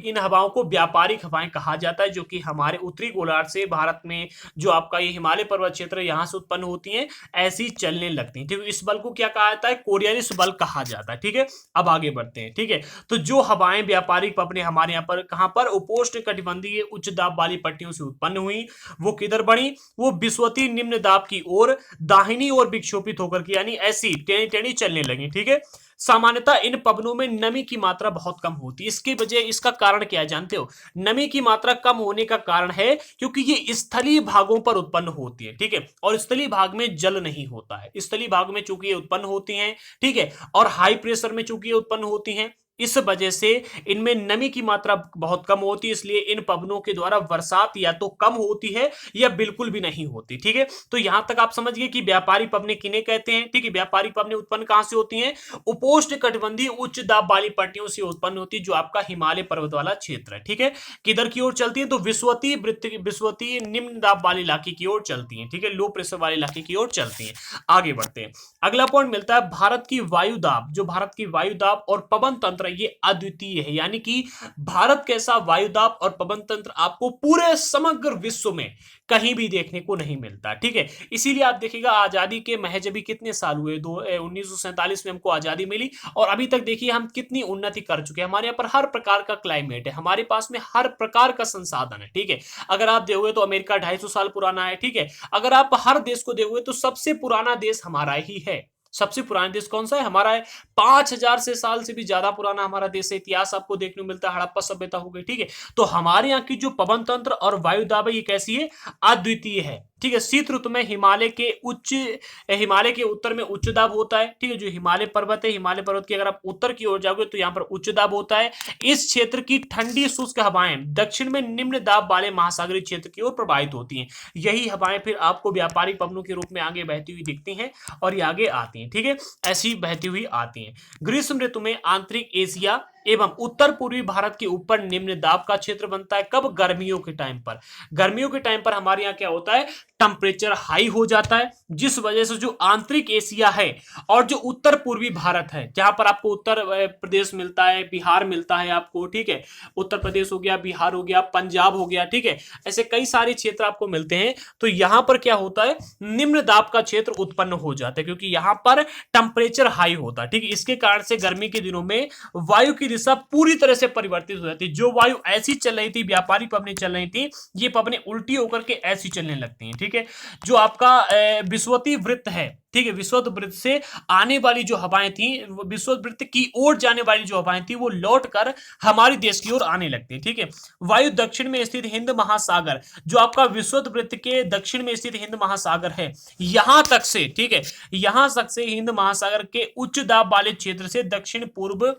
इन हवाओं को व्यापारिक हवाएं कहा जाता है, जो कि हमारे उत्तरी गोलार्ध से भारत में जो आपका ये हिमालय पर्वत क्षेत्र है यहां से उत्पन्न होती हैं, ऐसी चलने लगती हैं। ठीक है, इस बल को क्या कहा जाता है, कोरियलिस बल कहा जाता है। ठीक है, अब आगे बढ़ते हैं। ठीक है, तो जो हवाएं व्यापारिक पवनें हमारे यहाँ पर कहां पर, उपोष्ण कटिबंधीय उच्च दाब वाली पट्टियों से उत्पन्न हुई, वो किधर बढ़ी, वो विषुवतीय निम्न दाब की ओर दाहिनी ओर विक्षोपित होकर के, यानी ऐसी टेढ़ी टेढ़ी चलने लगी। ठीक है, सामान्यतः इन पवनों में नमी की मात्रा बहुत कम होती है। इसकी वजह, इसका कारण क्या है जानते हो, नमी की मात्रा कम होने का कारण है क्योंकि ये स्थलीय भागों पर उत्पन्न होती है। ठीक है, और स्थलीय भाग में जल नहीं होता है, स्थलीय भाग में चूंकि ये उत्पन्न होती हैं, ठीक है, और हाई प्रेशर में चूंकि ये उत्पन्न होती हैं, इस वजह से इनमें नमी की मात्रा बहुत कम होती है, इसलिए इन पवनों के द्वारा बरसात या तो कम होती है या बिल्कुल भी नहीं होती। ठीक है, तो यहां तक आप समझ गए कि व्यापारिक पवनें किन्हें कहते हैं। ठीक है, व्यापारिक पवनें उत्पन्न कहां से होती हैं, उपोष्ण कटिबंधीय उच्च दाब वाली पट्टियों से उत्पन्न होती है, जो आपका हिमालय पर्वत वाला क्षेत्र है। ठीक है, किधर की ओर चलती है, तो विषुवतीय निम्न दाब वाले इलाके की ओर चलती है। ठीक है, लो प्रेशर वाले इलाके की ओर चलती है। आगे बढ़ते हैं, अगला पॉइंट मिलता है, भारत की वायु दाब, जो भारत की वायु दाब और पवन तंत्र ये अद्वितीय है। यानी कि भारत कैसा वायु दाब और पवन तंत्र आपको पूरे समग्र विश्व में कहीं भी देखने को नहीं मिलता। ठीक है, इसीलिए आप देखिएगा आजादी के महज अभी कितने साल हुए, 1947 में हमको आजादी मिली, और अभी तक देखिए हम कितनी उन्नति कर चुके हैं। हमारे यहाँ पर हर प्रकार का क्लाइमेट है, हमारे पास में हर प्रकार का संसाधन है। ठीक है, अगर आप देखोगे तो अमेरिका 250 साल पुराना है। ठीक है, अगर आप हर देश को देखोगे तो सबसे पुराना देश हमारा ही है। सबसे पुराना देश कौन सा है, हमारा है। 5000 से साल से भी ज्यादा पुराना हमारा देश है। इतिहास आपको देखने को मिलता है, हड़प्पा सभ्यता हो गई। ठीक है, तो हमारे यहाँ की जो पवन तंत्र और वायु दाब है ये कैसी है, अद्वितीय है। ठीक है, शीत ऋतु में हिमालय के उत्तर में उच्च दाब होता है। ठीक है, जो हिमालय पर्वत है, हिमालय पर्वत की अगर आप उत्तर की ओर जाओगे तो यहाँ पर उच्च दाब होता है। इस क्षेत्र की ठंडी शुष्क हवाएं दक्षिण में निम्न दाब वाले महासागरीय क्षेत्र की ओर प्रवाहित होती हैं। यही हवाएं फिर आपको व्यापारिक पवनों के रूप में आगे बहती हुई दिखती हैं और ये आगे आती हैं। ठीक है, ऐसी बहती हुई आती हैं। ग्रीष्म ऋतु में आंतरिक एशिया एवं उत्तर पूर्वी भारत के ऊपर निम्न दाब का क्षेत्र बनता है। कब? गर्मियों के टाइम पर। गर्मियों के टाइम पर हमारे यहाँ क्या होता है, टेम्परेचर हाई हो जाता है, जिस वजह से जो आंतरिक एशिया है और जो उत्तर पूर्वी भारत है, जहां पर आपको उत्तर प्रदेश मिलता है, बिहार मिलता है आपको, ठीक है, उत्तर प्रदेश हो गया, बिहार हो गया, पंजाब हो गया, ठीक है, ऐसे कई सारे क्षेत्र आपको मिलते हैं। तो यहां पर क्या होता है, निम्न दाब का क्षेत्र उत्पन्न हो जाता है, क्योंकि यहां पर टेम्परेचर हाई होता है, ठीक है। इसके कारण से गर्मी के दिनों में वायु की दिशा पूरी तरह से परिवर्तित हो जाती है। जो वायु ऐसी चल रही थी, व्यापारी पवनें चल रही थी, ये पवनें उल्टी होकर के ऐसी चलने लगती हैं, ठीक है। जो आपका विषुवतीय वृत्त है, ठीक है, विषुवत वृत्त से आने वाली जो हवाएं थी, विषुवत वृत्त की ओर जाने वाली जो हवाएं थी, वो लौट कर हमारे देश की ओर आने लगती है, ठीक है। वायु दक्षिण में स्थित हिंद महासागर, जो आपका विषुवत वृत्त के दक्षिण में स्थित हिंद महासागर है, यहां तक से, ठीक है, यहां तक से हिंद महासागर के उच्च दाब वाले क्षेत्र से दक्षिण पूर्व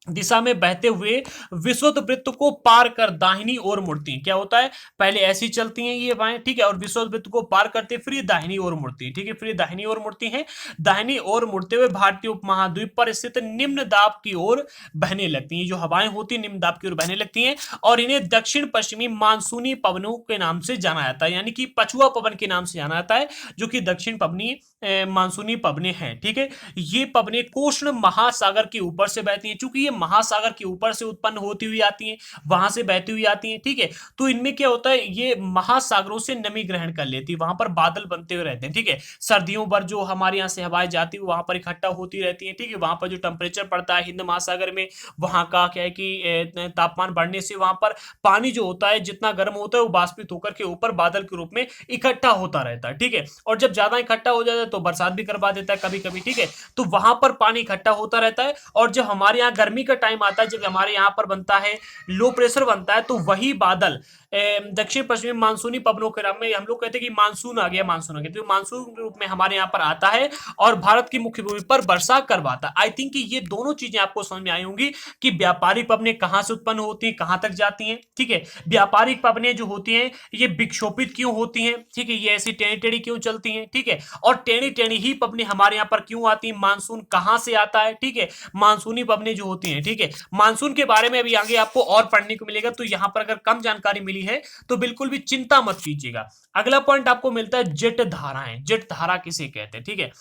दिशा में बहते हुए विषुवत वृत्त को पार कर दाहिनी ओर मुड़ती हैं। क्या होता है, पहले ऐसी चलती हैं ये हवाएं, ठीक है, और विषुवत वृत्त को पार करते फिर ये दाहिनी ओर मुड़ती है, ठीक है, फिर ये दाहिनी ओर मुड़ती हैं। दाहिनी ओर मुड़ते हुए भारतीय उपमहाद्वीप पर स्थित निम्न दाब की ओर बहने लगती हैं। जो हवाएं होती हैं निम्न दाब की ओर बहने लगती हैं, और इन्हें दक्षिण पश्चिमी मानसूनी पवनों के नाम से जाना जाता है, यानी कि पछुआ पवन के नाम से जाना जाता है, जो कि दक्षिण पवनी मानसूनी पवनें हैं, ठीक है। ये पवनें कृष्ण महासागर के ऊपर से बहती हैं, चूंकि ये महासागर के ऊपर से उत्पन्न होती हुई आती हैं, वहां से बहती हुई आती हैं, ठीक है। तो इनमें क्या होता है, ये महासागरों से नमी ग्रहण कर लेती है, वहां पर बादल बनते हुए रहते हैं, ठीक है। सर्दियों भर जो हमारे यहाँ से हवाएं जाती है वहां पर इकट्ठा होती रहती है, ठीक है। वहां पर जो टेम्परेचर पड़ता है हिंद महासागर में, वहां का क्या है कि तापमान बढ़ने से वहां पर पानी जो होता है जितना गर्म होता है वो बाष्पित होकर के ऊपर बादल के रूप में इकट्ठा होता रहता है, ठीक है। और जब ज्यादा इकट्ठा हो जाता है तो बरसात भी करवा देता है कभी कभी, ठीक है। तो वहां पर पानी इकट्ठा होता रहता है, और जब हमारे यहाँ गर्मी का टाइम आता है, जब हमारे यहाँ पर बनता है लो प्रेशर बनता है, तो वही बादल दक्षिण पश्चिमी मानसूनी पवनों के नाम में हम लोग कहते हैं कि मानसून आ गया, मानसून आ गया, तो मानसून के रूप में हमारे यहाँ पर आता है और भारत की मुख्य भूमि पर वर्षा करवाता है। आई थिंक कि ये दोनों चीजें आपको समझ में आई होंगी कि व्यापारिक पवनें कहां से उत्पन्न होती हैं, कहां तक जाती हैं, ठीक है। व्यापारिक पवनें जो होती हैं ये विक्षोभित क्यों होती हैं, ठीक है, ये ऐसी टेढ़ी टेढ़ी क्यों चलती हैं, ठीक है, और टेढ़ी टेढ़ी ही पवनें हमारे यहाँ पर क्यों आती हैं, मानसून कहां से आता है, ठीक है, मानसूनी पवनें जो होती हैं, ठीक है। मानसून के बारे में अभी आगे आपको और पढ़ने को मिलेगा, तो यहां पर अगर कम जानकारी मिली है तो बिल्कुल भी चिंता मत कीजिएगा। अगला पॉइंट आपको मिलता है जेट धाराएं। जेट धारा किसे कहते हैं, ठीक है।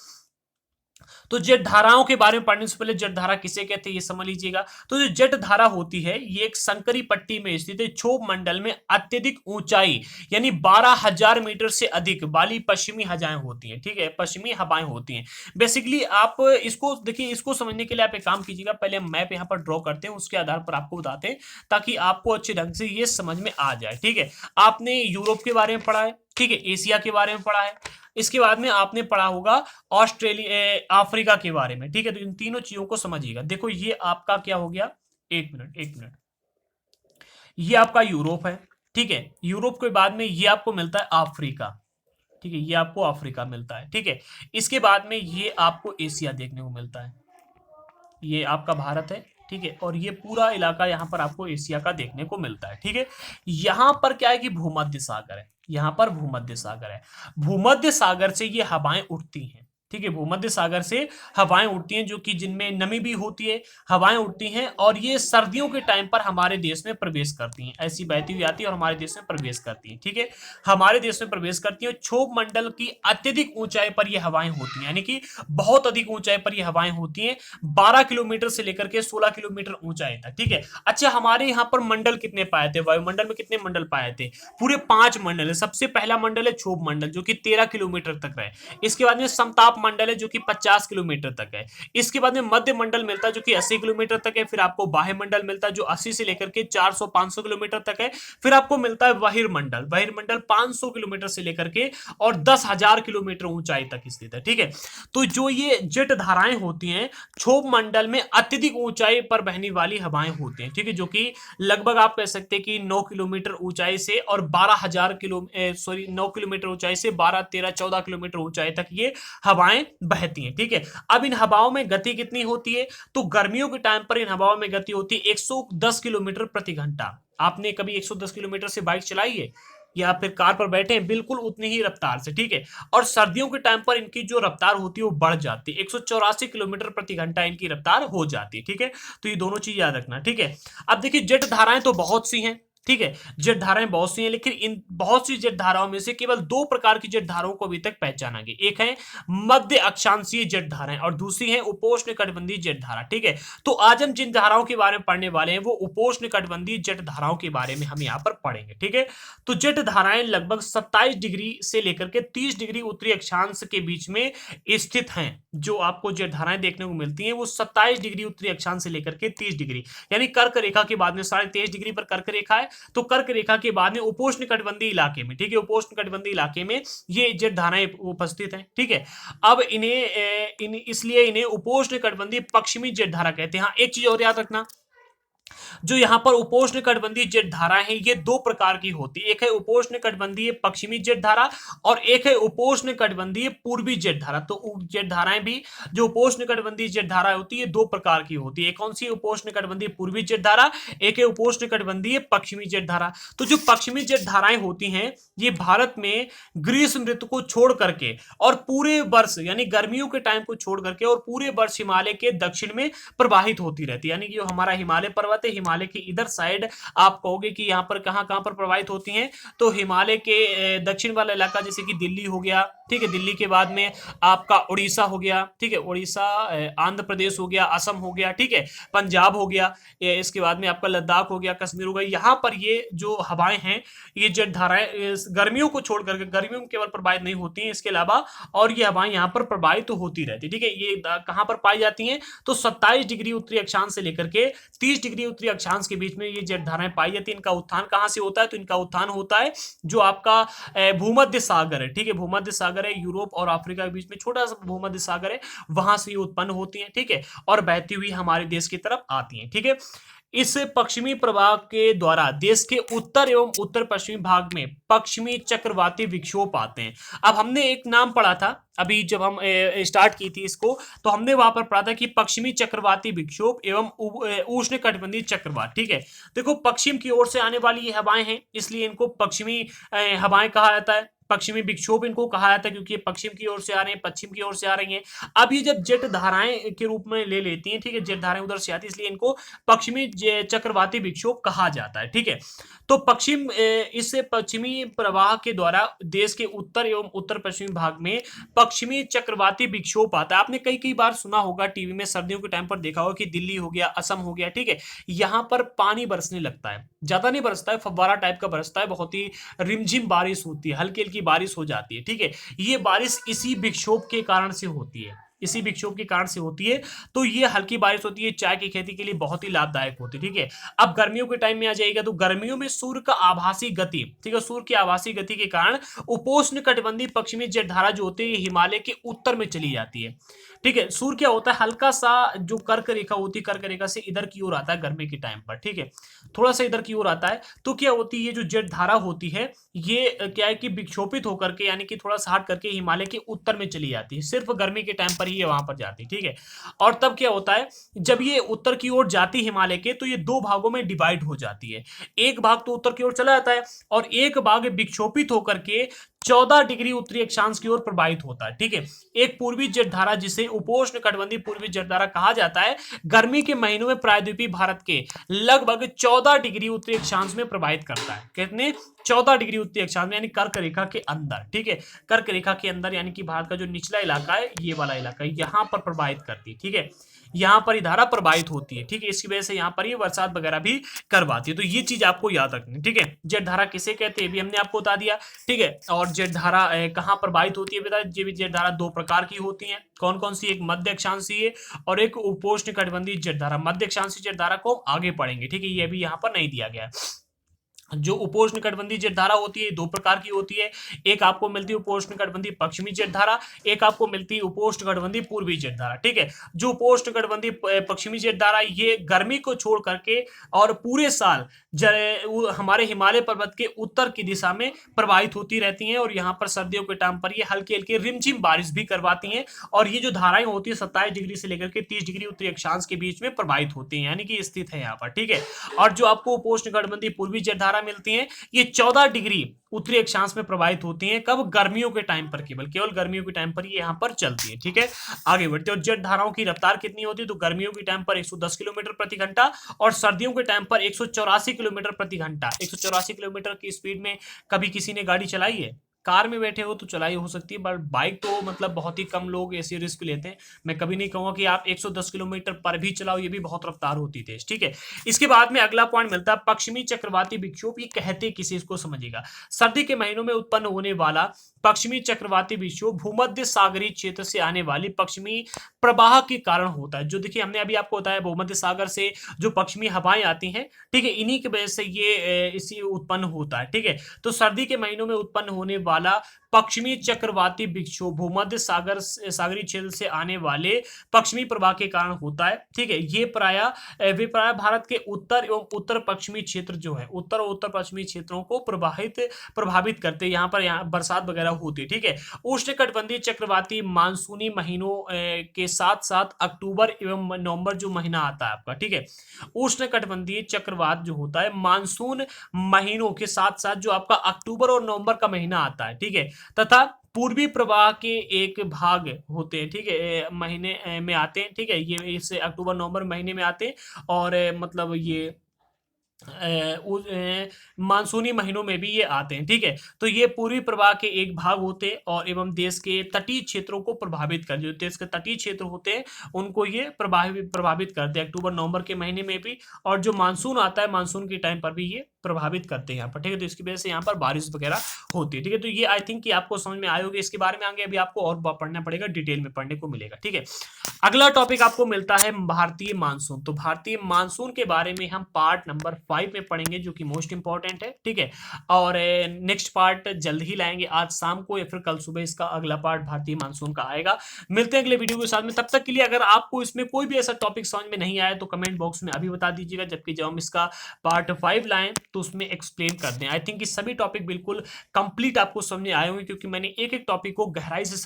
तो जेट धाराओं के बारे में पढ़ने से पहले जेट धारा किसे कहते हैं ये समझ लीजिएगा। तो जो जेट धारा होती है ये एक संकरी पट्टी में स्थित है, क्षोभ मंडल में अत्यधिक ऊंचाई यानी 12,000 मीटर से अधिक वाली पश्चिमी हवाएं होती हैं, ठीक है, पश्चिमी हवाएं होती हैं। बेसिकली आप इसको देखिए, इसको समझने के लिए आप एक काम कीजिएगा, पहले मैप यहाँ पर ड्रॉ करते हैं, उसके आधार पर आपको बताते हैं ताकि आपको अच्छे ढंग से ये समझ में आ जाए, ठीक है। आपने यूरोप के बारे में पढ़ा है, ठीक है, एशिया के बारे में पढ़ा है, इसके बाद में आपने पढ़ा होगा ऑस्ट्रेलिया अफ्रीका के बारे में, ठीक है। तो इन तीनों चीजों को समझिएगा। देखो ये आपका क्या हो गया, एक मिनट एक मिनट, ये आपका यूरोप है, ठीक है। यूरोप के बाद में ये आपको मिलता है अफ्रीका, ठीक है, ये आपको अफ्रीका मिलता है, ठीक है। इसके बाद में ये आपको एशिया देखने को मिलता है, ये आपका भारत है, ठीक है, और ये पूरा इलाका यहाँ पर आपको एशिया का देखने को मिलता है, ठीक है। यहाँ पर क्या है कि भूमध्य सागर है, यहाँ पर भूमध्य सागर है, भूमध्य सागर से ये हवाएं उठती हैं, ठीक है, भूमध्य सागर से हवाएं उठती हैं जो कि जिनमें नमी भी होती है, हवाएं उठती हैं और ये सर्दियों के टाइम पर हमारे देश में प्रवेश करती हैं, ऐसी बहती हुई आती है और हमारे देश में प्रवेश करती हैं, ठीक है, हमारे देश में प्रवेश करती हैं। क्षोभ मंडल की अत्यधिक ऊंचाई पर ये हवाएं होती हैं, यानी कि बहुत अधिक ऊंचाई पर ये हवाएं होती हैं, 12 किलोमीटर से लेकर के 16 किलोमीटर ऊंचाई तक, ठीक है। अच्छा, हमारे यहाँ पर मंडल कितने पाए थे, वायुमंडल में कितने मंडल पाए थे, पूरे 5 मंडल है। सबसे पहला मंडल है क्षोभ मंडल जो कि 13 किलोमीटर तक है, इसके बाद में समताप मंडल है जो कि 50 किलोमीटर तक है, इसके बाद में मध्य मंडल मिलता है जो कि 80 किलोमीटर तक है, फिर आपको बाह्य मंडल मिलता है जो 80 से लेकर के 400-500 किलोमीटर तक है, फिर आपको मिलता है बहिर्मंडल, बहिर्मंडल 500 किलोमीटर से लेकर के और 10,000 किलोमीटर ऊंचाई तक स्थित है, ठीक है। तो जो ये जेट धाराएं होती हैं क्षोभ मंडल में अत्यधिक ऊंचाई पर बहने वाली हवाएं होती हैं, ठीक है, जो कि लगभग आप कह सकते हैं कि 9 किलोमीटर ऊंचाई से और 9 किलोमीटर ऊंचाई से 12, 13, 14 किलोमीटर ऊंचाई तक ये हवाएं बहती हैं, ठीक है। अब इन हवाओं में गति कितनी होती है, तो गर्मियों के टाइम पर इन हवाओं में गति होती है 110 किलोमीटर प्रति घंटा। आपने कभी 110 किलोमीटर से बाइक चलाई है, या फिर कार पर बैठे हैं, बिल्कुल उतनी ही रफ्तार से, ठीक है। और सर्दियों के टाइम पर इनकी जो रफ्तार होती है वो बढ़ जाती है, 184 किलोमीटर प्रति घंटा इनकी रफ्तार हो जाती है, ठीक है। तो ये दोनों चीज याद रखना, ठीक है। अब देखिए जेट धाराएं तो बहुत सी हैं, ठीक है। जेट धाराएं बहुत सी हैं, लेकिन इन बहुत सी जेट धाराओं में से केवल दो प्रकार की जेट धाराओं को अभी तक पहचाना गया। एक है मध्य अक्षांशीय जेट धाराएं और दूसरी है उपोष्ण कटिबंधीय जेट धारा, ठीक है। तो आज हम जिन धाराओं के बारे में पढ़ने वाले हैं वो उपोष्ण कटिबंधीय जेट धाराओं के बारे में हम यहाँ पर पढ़ेंगे, ठीक है। तो जेट धाराएं लगभग 27 डिग्री से लेकर के 30 डिग्री उत्तरी अक्षांश के बीच में स्थित हैं। जो आपको जेट धाराएं देखने को मिलती हैं वो 27 डिग्री उत्तरी अक्षांश से लेकर के 30 डिग्री, यानी कर्क रेखा के बाद में 23.5 डिग्री पर कर्क रेखा है, तो कर्क रेखा के बाद में उपोष्ण कटिबंधीय इलाके में, ठीक है, उपोष्ण कटिबंधीय इलाके में ये जेट धाराएं उपस्थित हैं, ठीक है। अब इसलिए इन्हें उपोष्ण कटिबंधीय पश्चिमी जेट धारा कहते हैं। हाँ, एक चीज और याद रखना, जो यहाँ पर उपोष्ण कटिबंधीय जेट धारा है ये दो प्रकार की होती है। एक है उपोष्ण कटिबंधीय पश्चिमी जेट धारा और एक है उपोष्ण कटिबंधीय पूर्वी जेट धारा। तो जेट धाराएं भी, जो उपोष्ण कटिबंधीय जेट धारा होती है दो प्रकार की होती है। कौन सी? उपोष्ण कटिबंधीय पूर्वी जेट धारा, एक है उपोष्ण कटिबंधीय पश्चिमी जेट धारा। तो जो पश्चिमी जेट धाराएं होती हैं ये भारत में ग्रीष्म ऋतु को छोड़ करके और पूरे वर्ष यानी गर्मियों के टाइम को छोड़ करके और पूरे वर्ष हिमालय के दक्षिण में प्रवाहित होती रहती है। यानी कि जो हमारा हिमालय पर्वत है, हिमालय के इधर साइड आप कहोगे कि यहाँ पर कहाँ कहाँ पर प्रवाहित होती हैं, तो हिमालय के दक्षिण वाला इलाका जैसे कि दिल्ली हो गया, ठीक है, दिल्ली के बाद में आपका उड़ीसा हो गया, ठीक है, उड़ीसा, आंध्र प्रदेश हो गया, असम हो गया, ठीक है, पंजाब हो गया, इसके बाद में आपका लद्दाख हो गया, कश्मीर हो गया। यहाँ पर ये जो हवाएं हैं ये जेट धाराएं गर्मियों को छोड़ करके, गर्मियों में केवल प्रवाहित नहीं होती हैं, इसके अलावा और ये हवाएं यहाँ पर प्रवाहित तो होती रहती है, ठीक है। ये कहाँ पर पाई जाती हैं? तो 27 डिग्री उत्तरी अक्षांश से लेकर के 30 डिग्री उत्तरी अक्षांश के बीच में ये जेट धाराएं पाई जाती है। इनका उत्थान कहाँ से होता है? तो इनका उत्थान होता है जो आपका भूमध्य सागर है, ठीक है, भूमध्य सागर है, यूरोप और अफ्रीका के बीच में छोटा सा भूमध्य सागर है, वहां से ये उत्पन्न होती है, ठीक है, और बहती हुई हमारे देश की तरफ आती है, ठीक है। इस पश्चिमी प्रवाह के द्वारा देश के उत्तर एवं उत्तर पश्चिमी भाग में पश्चिमी चक्रवाती विक्षोभ आते हैं। अब हमने एक नाम पढ़ा था अभी जब हम स्टार्ट की थी इसको, तो हमने वहां पर पढ़ा था कि पश्चिमी चक्रवाती विक्षोभ एवं उष्ण कटिबंधीय चक्रवात, ठीक है। देखो पश्चिम की ओर से आने वाली ये हवाएं हैं, इसलिए इनको पश्चिमी हवाएं कहा जाता है। पश्चिमी विक्षोभ इनको कहा जाता है क्योंकि ये पश्चिम की ओर से आ रहे हैं, पश्चिम की ओर से आ रही हैं। अब ये जब जेट धाराएं के रूप में ले लेती हैं, ठीक है, जेट धाराएं उधर से आती है, इसलिए इनको पश्चिमी चक्रवाती विक्षोभ कहा जाता है, ठीक है। तो इस पश्चिमी प्रवाह के द्वारा देश के उत्तर एवं उत्तर पश्चिमी भाग में पश्चिमी चक्रवाती विक्षोभ आता है। आपने कई कई बार सुना होगा टीवी में, सर्दियों के टाइम पर देखा होगा कि दिल्ली हो गया, असम हो गया, ठीक है, यहाँ पर पानी बरसने लगता है, ज्यादा नहीं बरसता है, फव्वारा टाइप का बरसता है, बहुत ही रिमझिम बारिश होती है, हल्की हल्की बारिश हो जाती है, ठीक है। ये बारिश इसी विक्षोभ के कारण से होती है, इसी विक्षोभ के कारण से होती है। तो ये हल्की बारिश होती है, चाय की खेती के लिए बहुत ही लाभदायक होती है, ठीक है। अब गर्मियों के टाइम में आ जाएगा, तो गर्मियों में सूर्य का आभासी गति, ठीक है, सूर्य की आभासी गति के कारण उपोष्ण कटिबंधीय पश्चिमी जेट धारा जो होती है हिमालय के उत्तर में चली जाती है, ठीक है। सूर्य क्या होता है, हल्का सा जो कर्क रेखा होती है, कर्क रेखा से इधर की ओर आता है गर्मी के टाइम पर, ठीक है, थोड़ा सा इधर की ओर आता है। तो क्या होती है, ये जो जेट धारा होती है ये क्या है कि विक्षोभित होकर के यानी कि थोड़ा सा हट करके हिमालय के उत्तर में चली जाती है, सिर्फ गर्मी के टाइम पर ही ये वहां पर जाती है, ठीक है। और तब क्या होता है, जब ये उत्तर की ओर जाती है हिमालय के, तो ये दो भागों में डिवाइड हो जाती है। एक भाग तो उत्तर की ओर चला जाता है और एक भाग विक्षोभित होकर के 14 डिग्री उत्तरी अक्षांश की ओर प्रवाहित होता है, ठीक है। एक पूर्वी जेट धारा जिसे उपोष्ण कटिबंधीय पूर्वी जेट धारा कहा जाता है, गर्मी के महीनों में प्रायद्वीपीय भारत के लगभग 14 डिग्री उत्तरी अक्षांश में प्रवाहित करता है। कितने? 14 डिग्री उत्तरी अक्षांश में, यानी कर्क रेखा के अंदर, ठीक है, कर्क रेखा के अंदर, यानी कि भारत का जो निचला इलाका है, ये वाला इलाका यहां पर प्रवाहित करती है, ठीक है, यहाँ पर ही धारा प्रवाहित होती है, ठीक है, इसकी वजह से यहाँ पर ही बरसात वगैरह भी करवाती है। तो ये चीज आपको याद रखनी, ठीक है। जेट धारा किसे कहते हैं भी हमने आपको बता दिया, ठीक है। और जेट धारा कहाँ प्रवाहित होती है बता, जेट धारा दो प्रकार की होती है। कौन कौन सी? एक मध्य अक्षांशीय और एक उपोष्ण कटिबंधीय जेट धारा। मध्य अक्षांशीय जेट धारा को आगे पढ़ेंगे, ठीक है, ये भी यहाँ पर नहीं दिया गया है। जो उपोष्ण कटिबंधीय जेट धारा होती है दो प्रकार की होती है, एक आपको मिलती है उपोष्ण कटिबंधीय पश्चिमी जेट धारा, एक आपको मिलती है उपोष्ण कटिबंधीय पूर्वी जेट धारा, ठीक है। जो उपोष्ण कटिबंधीय पश्चिमी जेट धारा ये गर्मी को छोड़ करके और पूरे साल हमारे हिमालय पर्वत के उत्तर की दिशा में प्रवाहित होती रहती हैं और यहाँ पर सर्दियों के टाइम पर ये हल्की हल्की रिमझिम बारिश भी करवाती हैं। और ये जो धाराएं होती है 27 डिग्री से लेकर के 30 डिग्री उत्तरी अक्षांश के बीच में प्रवाहित होती हैं, यानी कि स्थित है यहाँ पर, ठीक है। और जो आपको उपोष्ण कटिबंधीय पूर्वी जेट धारा द्वारा मिलती हैं। ये 14 डिग्री उत्तरी अक्षांश में प्रवाहित होती हैं। कब? गर्मियों के टाइम पर, केवल गर्मियों के टाइम पर ये यहाँ पर चलती है। ठीक है, आगे बढ़ते हैं। और जेट धाराओं की रफ्तार कितनी होती है? तो गर्मियों के टाइम पर 110 किलोमीटर प्रति घंटा और सर्दियों के टाइम पर 184 किलोमीटर प्रति घंटा। 184 किलोमीटर की स्पीड में कभी किसी ने गाड़ी चलाई है? कार में बैठे हो तो चलाई हो सकती है, बट बाइक तो मतलब बहुत ही कम लोग ऐसी रिस्क लेते हैं। मैं कभी नहीं कहूंगा कि आप 110 किलोमीटर पर भी चलाओ, ये भी बहुत रफ्तार होती थी। ठीक है, इसके बाद में अगला पॉइंट मिलता है पश्चिमी चक्रवाती विक्षोभ। ये कहते किसी, इसको समझिएगा। सर्दी के महीनों में उत्पन्न होने वाला पश्चिमी चक्रवाती विक्षोभ भूमध्य सागरीय क्षेत्र से आने वाली पश्चिमी प्रवाह के कारण होता है। जो देखिए हमने अभी आपको बताया, भूमध्य सागर से जो पश्चिमी हवाएं आती हैं, ठीक है, इन्हीं की वजह से ये इसी उत्पन्न होता है। ठीक है, तो सर्दी के महीनों में उत्पन्न होने वाला पश्चिमी चक्रवाती विक्षोभ भूमध्य सागरीय क्षेत्र से आने वाले पश्चिमी प्रवाह के कारण होता है। ठीक है, ये वे प्राय भारत के उत्तर एवं उत्तर पश्चिमी क्षेत्र जो है, उत्तर और उत्तर पश्चिमी क्षेत्रों को प्रभावित करते हैं। यहाँ बरसात वगैरह होती है। ठीक है, उष्णकटिबंधीय चक्रवाती मानसूनी महीनों के साथ साथ अक्टूबर एवं नवंबर जो महीना आता है आपका, ठीक है, उष्णकटिबंधीय चक्रवात जो होता है मानसून महीनों के साथ साथ जो आपका अक्टूबर और नवंबर का महीना आता है, ठीक है, तथा पूर्वी प्रवाह के एक भाग होते हैं। ठीक है, महीने में आते हैं। ठीक है, ये इस अक्टूबर नवंबर महीने में आते हैं और मतलब ये मानसूनी महीनों में भी ये आते हैं। ठीक है, तो ये पूर्वी प्रवाह के एक भाग होते हैं और एवं देश के तटीय क्षेत्रों को प्रभावित कर, जो देश के तटीय क्षेत्र होते हैं उनको ये प्रभावित करते हैं अक्टूबर नवंबर के महीने में भी। और जो मानसून आता है, मानसून के टाइम पर भी ये प्रभावित करते हैं यहाँ पर। ठीक है, तो इसकी वजह से यहाँ पर बारिश वगैरह होती है। ठीक है, तो ये आई थिंक कि आपको समझ में आए होंगे। इसके बारे में आगे अभी आपको और पढ़ना पड़ेगा, डिटेल में पढ़ने को मिलेगा। ठीक है, अगला टॉपिक आपको मिलता है भारतीय मानसून। तो भारतीय मानसून के बारे में हम पार्ट नंबर 5 में पढ़ेंगे, जो कि मोस्ट इंपॉर्टेंट है। ठीक है, और नेक्स्ट पार्ट जल्द ही लाएंगे, आज शाम को या फिर कल सुबह इसका अगला पार्ट भारतीय मानसून का आएगा। मिलते हैं अगले वीडियो के साथ में। तब तक के लिए अगर आपको इसमें कोई भी ऐसा टॉपिक समझ में नहीं आया तो कमेंट बॉक्स में अभी बता दीजिएगा, जबकि जब हम इसका पार्ट 5 लाएं तो उसमें एक्सप्लेन कर दें। आई थिंक कि सभी टॉपिक बिल्कुल कंप्लीट आपको समझ में आए होंगे, क्योंकि मैंने एक एक टॉपिक को गहराई से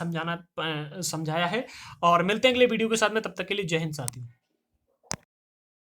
समझाया है। और मिलते हैं अगले वीडियो के साथ में, तब तक के लिए जय हिंद साथियों।